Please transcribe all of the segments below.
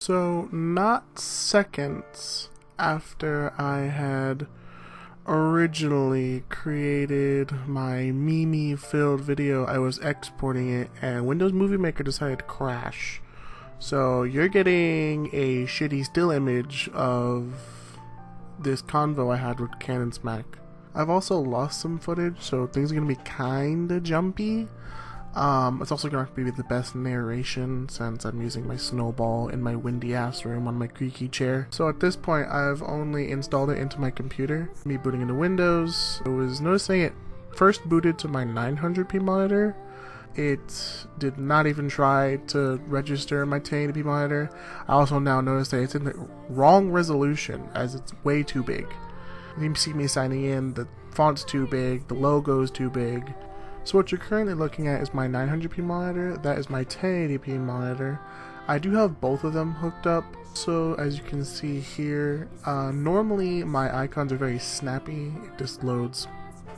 So, not seconds after I had originally created my meme-filled video, I was exporting it, and Windows Movie Maker decided to crash. So, you're getting a shitty still image of this convo I had with Canon Smack. I've also lost some footage, so things are going to be kinda jumpy. It's also going to be the best narration since I'm using my snowball in my windy ass room on my creaky chair. So at this point, I've only installed it into my computer. Me booting into Windows, I was noticing it first booted to my 900p monitor. It did not even try to register my 1080p monitor. I also now noticed that it's in the wrong resolution as it's way too big. You see me signing in, the font's too big, the logo's too big. So what you're currently looking at is my 900p monitor, that is my 1080p monitor. I do have both of them hooked up, so as you can see here, normally my icons are very snappy, it just loads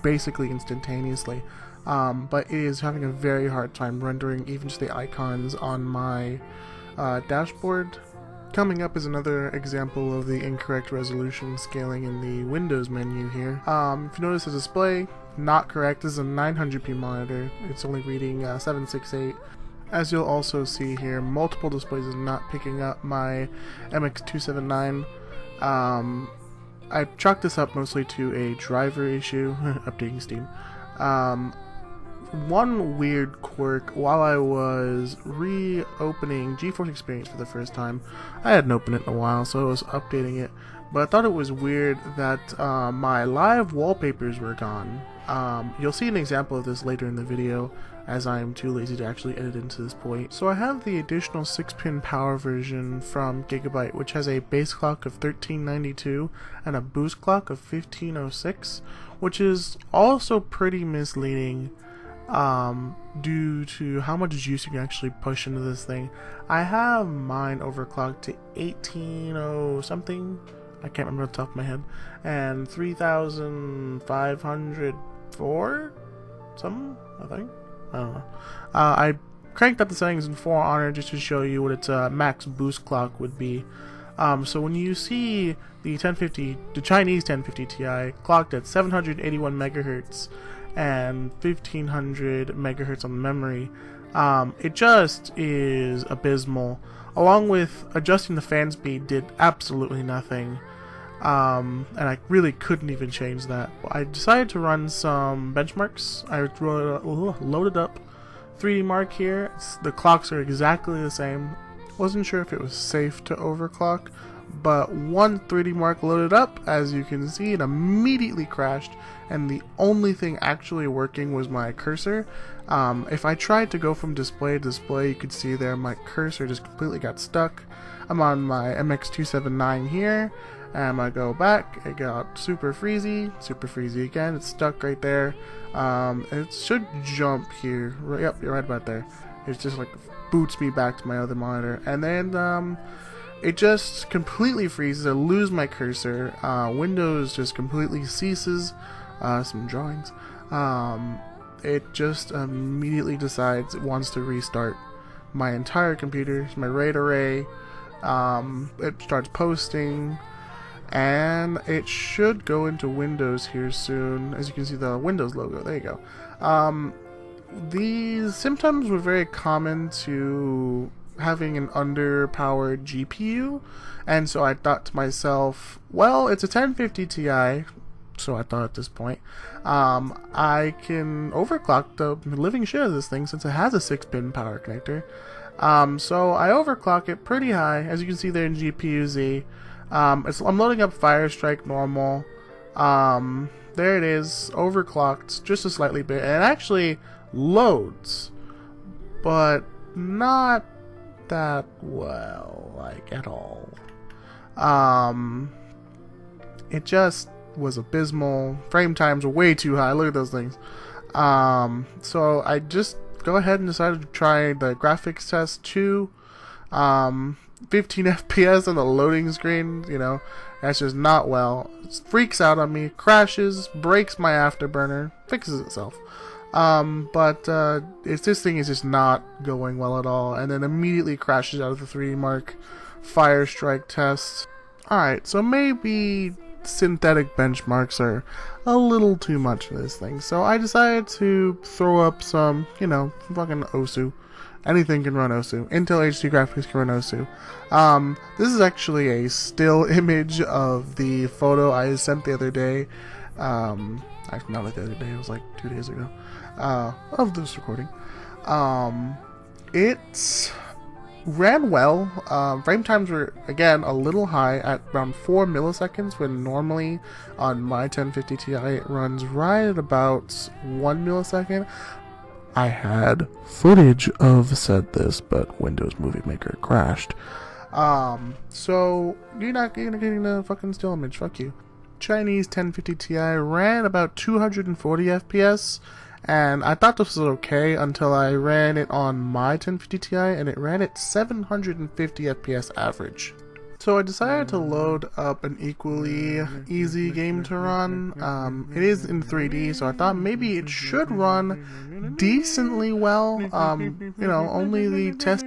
basically instantaneously, but it is having a very hard time rendering even just the icons on my dashboard. Coming up is another example of the incorrect resolution scaling in the Windows menu here. If you notice the display, not correct. This is a 900p monitor. It's only reading 768. As you'll also see here, multiple displays is not picking up my MX279. I chalked this up mostly to a driver issue, updating Steam. One weird quirk, while I was reopening GeForce Experience for the first time, I hadn't opened it in a while, so I was updating it, but I thought it was weird that my live wallpapers were gone. You'll see an example of this later in the video, as I'm too lazy to actually edit into this point. So I have the additional 6-pin power version from Gigabyte, which has a base clock of 1392 and a boost clock of 1506, which is also pretty misleading due to how much juice you can actually push into this thing. I have mine overclocked to 1800 something, I can't remember off the top of my head, and 3504 something, I think. I don't know. I cranked up the settings in For Honor just to show you what its max boost clock would be. So when you see the Chinese 1050 Ti clocked at 781 megahertz and 1500 megahertz on the memory, it just is abysmal. Along with adjusting the fan speed did absolutely nothing, and I really couldn't even change that. I decided to run some benchmarks. I loaded up 3D Mark here. The clocks are exactly the same. Wasn't sure if it was safe to overclock, but one 3D Mark loaded up, as you can see, it immediately crashed, and the only thing actually working was my cursor. If I tried to go from display to display, you could see there my cursor just completely got stuck. I'm on my MX279 here, and I'm gonna go back, it got super freezy again, it's stuck right there. It should jump here, yep, you're right about there. It just like boots me back to my other monitor, and then it just completely freezes. I lose my cursor. Windows just completely ceases. Some drawings. It just immediately decides it wants to restart my entire computer, my RAID array. It starts posting, and it should go into Windows here soon. As you can see, the Windows logo. There you go. These symptoms were very common to having an underpowered GPU, and so I thought to myself, well, it's a 1050 Ti, so I thought at this point, I can overclock the living shit out of this thing since it has a 6-pin power connector. So I overclock it pretty high, as you can see there in GPU-Z. I'm loading up Firestrike normal. There it is, overclocked just a slightly bit, and it actually loads, but not that well, like at all. It just was abysmal. Frame times were way too high. Look at those things. So I just go ahead and decided to try the graphics test 2. 15 FPS on the loading screen, you know, that's just not well. It freaks out on me, crashes, breaks my afterburner, fixes itself. This thing is just not going well at all, and then immediately crashes out of the 3D Mark. fire strike test. Alright, so maybe synthetic benchmarks are a little too much for this thing. So I decided to throw up some, you know, fucking OSU. Anything can run OSU. Intel HD graphics can run OSU. This is actually a still image of the photo I sent the other day. Actually, not like the other day, it was like 2 days ago. Of this recording. It ran well. Frame times were, again, a little high at around 4 milliseconds, when normally on my 1050 Ti it runs right at about 1 millisecond. I had footage of said this, but Windows Movie Maker crashed. So you're not getting a fucking still image, fuck you. Chinese 1050 Ti ran about 240 FPS, and I thought this was okay until I ran it on my 1050 Ti, and it ran at 750 FPS average. So I decided to load up an equally easy game to run. It is in 3D, so I thought maybe it should run decently well. You know, only the test.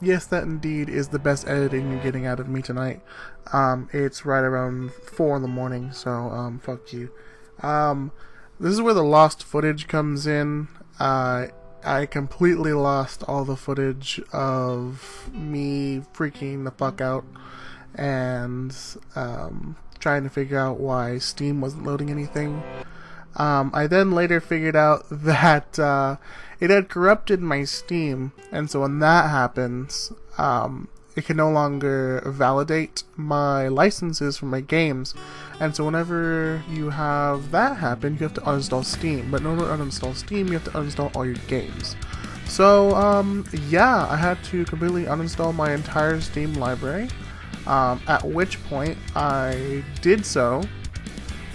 Yes, that indeed is the best editing you're getting out of me tonight. It's right around 4 in the morning, so, fuck you. This is where the lost footage comes in. I completely lost all the footage of me freaking the fuck out and, trying to figure out why Steam wasn't loading anything. I then later figured out that it had corrupted my Steam, and so when that happens, it can no longer validate my licenses for my games. And so whenever you have that happen, you have to uninstall Steam. But in order to uninstall Steam, you have to uninstall all your games. So, yeah, I had to completely uninstall my entire Steam library, at which point I did so.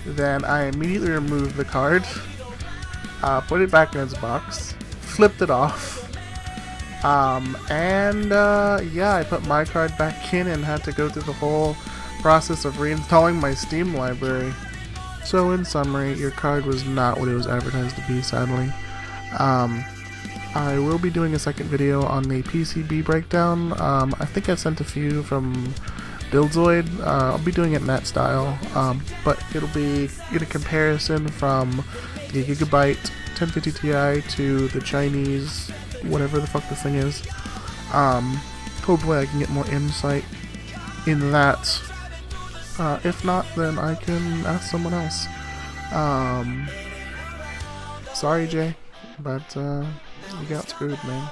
Then I immediately removed the card, put it back in its box, flipped it off, yeah, I put my card back in and had to go through the whole process of reinstalling my Steam library. So in summary, your card was not what it was advertised to be, sadly. I will be doing a second video on the PCB breakdown. I think I've sent a few from Buildzoid. I'll be doing it in that style, but it'll be in a comparison from the Gigabyte 1050 Ti to the Chinese, whatever the fuck this thing is. Hopefully I can get more insight in that. If not, then I can ask someone else. Sorry, Jay, but you got screwed, man.